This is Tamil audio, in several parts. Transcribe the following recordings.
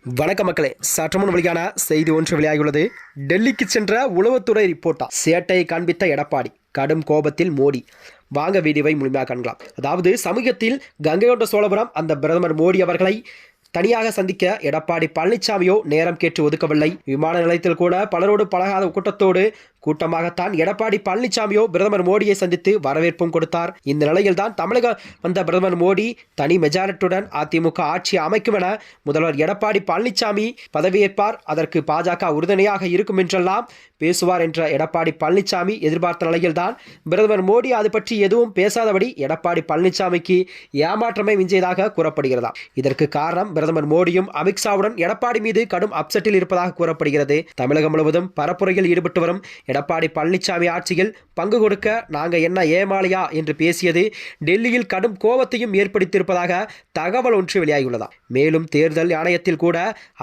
வணக்க மக்களே, சற்று முன் வெளியான செய்தி ஒன்று வெளியாகியுள்ளது. டெல்லிக்கு சென்ற உளவுத்துறை ரிப்போர்ட்டா சேட்டையை காண்பித்த எடப்பாடி, கடும் கோபத்தில் மோடி. வாங்க வீடியோவை முழுமையாக காணலாம். அதாவது சமூகத்தில் கங்கை கொண்ட சோழபுரம் அந்த பிரதமர் மோடி அவர்களை தனியாக சந்திக்க எடப்பாடி பழனிசாமியோ நேரம் கேட்டு ஒதுக்கவில்லை. விமான நிலையத்தில் கூட பலரோடு பழகாத கூட்டமாகத்தான் எடப்பாடி பழனிசாமியோ பிரதமர் மோடியை சந்தித்து வரவேற்பும் கொடுத்தார். இந்த நிலையில்தான் தமிழகம் வந்த பிரதமர் மோடி தனி மெஜாரிட்டியுடன் அதிமுக ஆட்சி அமைக்கும் என முதல்வர் எடப்பாடி பழனிசாமி பதவியேற்பார், அதற்கு பாஜக உறுதுணையாக இருக்கும் என்றெல்லாம் பேசுவார் என்ற எடப்பாடி பழனிசாமி எதிர்பார்த்த நிலையில்தான் பிரதமர் மோடி அது பற்றி எதுவும் பேசாதபடி எடப்பாடி பழனிசாமிக்கு ஏமாற்றமே மிஞ்சியதாக கூறப்படுகிறதா. இதற்கு காரணம் பிரதமர் மோடியும் அமித்ஷாவுடன் எடப்பாடி மீது கடும் அப்செட்டில் இருப்பதாக கூறப்படுகிறது. தமிழகம் முழுவதும் பரப்புரையில் ஈடுபட்டு வரும் எடப்பாடி பழனிசாமி ஆட்சியில் பங்கு கொடுக்க நாங்க என்ன ஏமாளியா என்று பேசியது டெல்லியில் கடும் கோபத்தையும் ஏற்படுத்தியிருப்பதாக தகவல் ஒன்று வெளியாகியுள்ளதா. மேலும் தேர்தல் ஆணையத்தில் கூட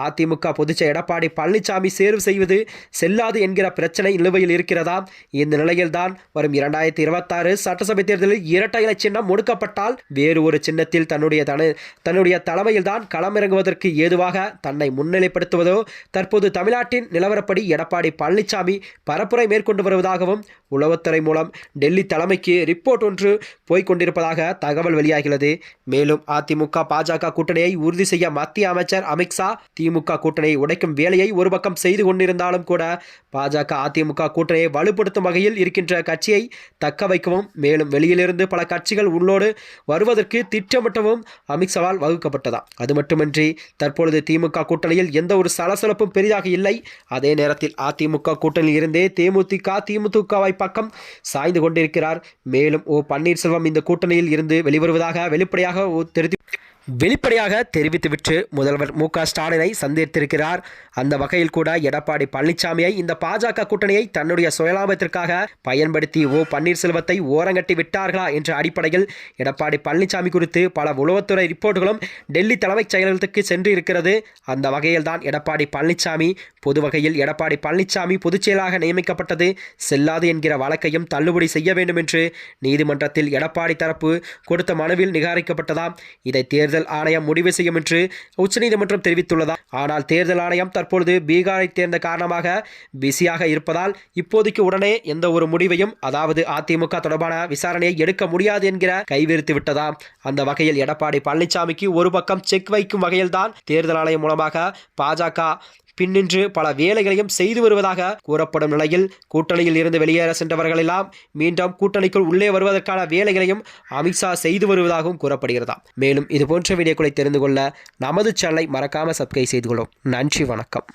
அதிமுக பொதுச்செயலர் எடப்பாடி பழனிசாமி தேர்வு செய்வது செல்லாது என்கிற பிரச்சனை நிலுவையில் இருக்கிறதா. இந்த நிலையில்தான் வரும் 2026 சட்டசபை தேர்தலில் இரட்டை இலை சின்னம் முடுக்கப்பட்டால் வேறு ஒரு சின்னத்தில் தன்னுடைய தலைமையில்தான் களமிறங்குவதற்கு ஏதுவாக தன்னை முன்னிலைப்படுத்துவதோ தற்போது தமிழ்நாட்டின் நிலவரப்படி எடப்பாடி பழனிசாமி பரப்புரை மேற்கொண்டு வருவதாகவும் உளவுத்துறை மூலம் டெல்லி தலைமைக்கு ரிப்போர்ட் ஒன்று போய்கொண்டிருப்பதாக தகவல் வெளியாகிறது. மேலும் அதிமுக பாஜக கூட்டணியை உறுதி செய்ய மத்திய அமைச்சர் அமித்ஷா திமுக கூட்டணியை உடைக்கும் வேலையை ஒரு பக்கம் செய்து கொண்டிருந்தாலும் கூட பாஜக அதிமுக கூட்டணியை வலுப்படுத்தும் வகையில் இருக்கின்ற கட்சியை தக்க வைக்கவும் மேலும் வெளியிலிருந்து பல கட்சிகள் உள்ளோடு வருவதற்கு திட்டமிட்டவும் அமித்ஷாவால் வகுக்கப்பட்டதா. அது மட்டுமின்றி தற்பொழுது திமுக கூட்டணியில் எந்த ஒரு சலசலப்பும் பெரிதாக இல்லை. அதே நேரத்தில் அதிமுக கூட்டணியில் இருந்தே திமுகவை பக்கம் சாய்ந்து கொண்டிருக்கிறார். மேலும் பன்னீர்செல்வம் இந்த கூட்டணியில் இருந்து வெளிவருவதாக வெளிப்படையாக தெரிவித்துவிட்டு முதல்வர் மு.க.ஸ்டாலினை சந்தித்திருக்கிறார். அந்த வகையில் கூட எடப்பாடி பழனிசாமியை இந்த பாஜக கூட்டணியை தன்னுடைய சுயலாபத்திற்காக பயன்படுத்தி பன்னீர்செல்வத்தை ஓரங்கட்டி விட்டார்களா என்ற அடிப்படையில் எடப்பாடி பழனிசாமி குறித்து பல உளவுத்துறை ரிப்போர்ட்டுகளும் டெல்லி தலைமைச் செயலகத்துக்கு சென்று இருக்கிறது. அந்த வகையில் தான் எடப்பாடி பழனிசாமி பொது வகையில் எடப்பாடி பழனிசாமி பொதுச்செயலாக நியமிக்கப்பட்டது செல்லாது என்கிற வழக்கையும் தள்ளுபடி செய்ய வேண்டும் என்று நீதிமன்றத்தில் எடப்பாடி தரப்பு கொடுத்த மனுவில் நிராகரிக்கப்பட்டதாம். இதை தேர்தல் ஆணையம் முடிவு செய்யும் என்று உச்சநீதிமன்றம் தெரிவித்துள்ளதா. ஆனால் தேர்தல் ஆணையம் தற்பொழுது பீகாரை தேர்ந்த காரணமாக பிஸியாக இருப்பதால் இப்போதைக்கு உடனே எந்த ஒரு முடிவையும் அதாவது அதிமுக தொடர்பான விசாரணையை எடுக்க முடியாது என்கிற கைவிரித்து விட்டதா. அந்த வகையில் எடப்பாடி பழனிசாமிக்கு ஒரு பக்கம் செக் வைக்கும் வகையில்தான் தேர்தல் ஆணையம் மூலமாக பாஜக பின்னின்று பல வேலைகளையும் செய்து வருவதாக கூறப்படும் நிலையில் கூட்டணியில் இருந்து வெளியேற சென்றவர்களெல்லாம் மீண்டும் கூட்டணிக்குள் உள்ளே வருவதற்கான வேலைகளையும் அமித்ஷா செய்து வருவதாகவும் கூறப்படுகிறதா. மேலும் இதுபோன்ற வீடியோக்களை தெரிந்து கொள்ள நமது சேனலை மறக்காமல் சப்ஸ்கிரைப் செய்து கொள்ளும். நன்றி, வணக்கம்.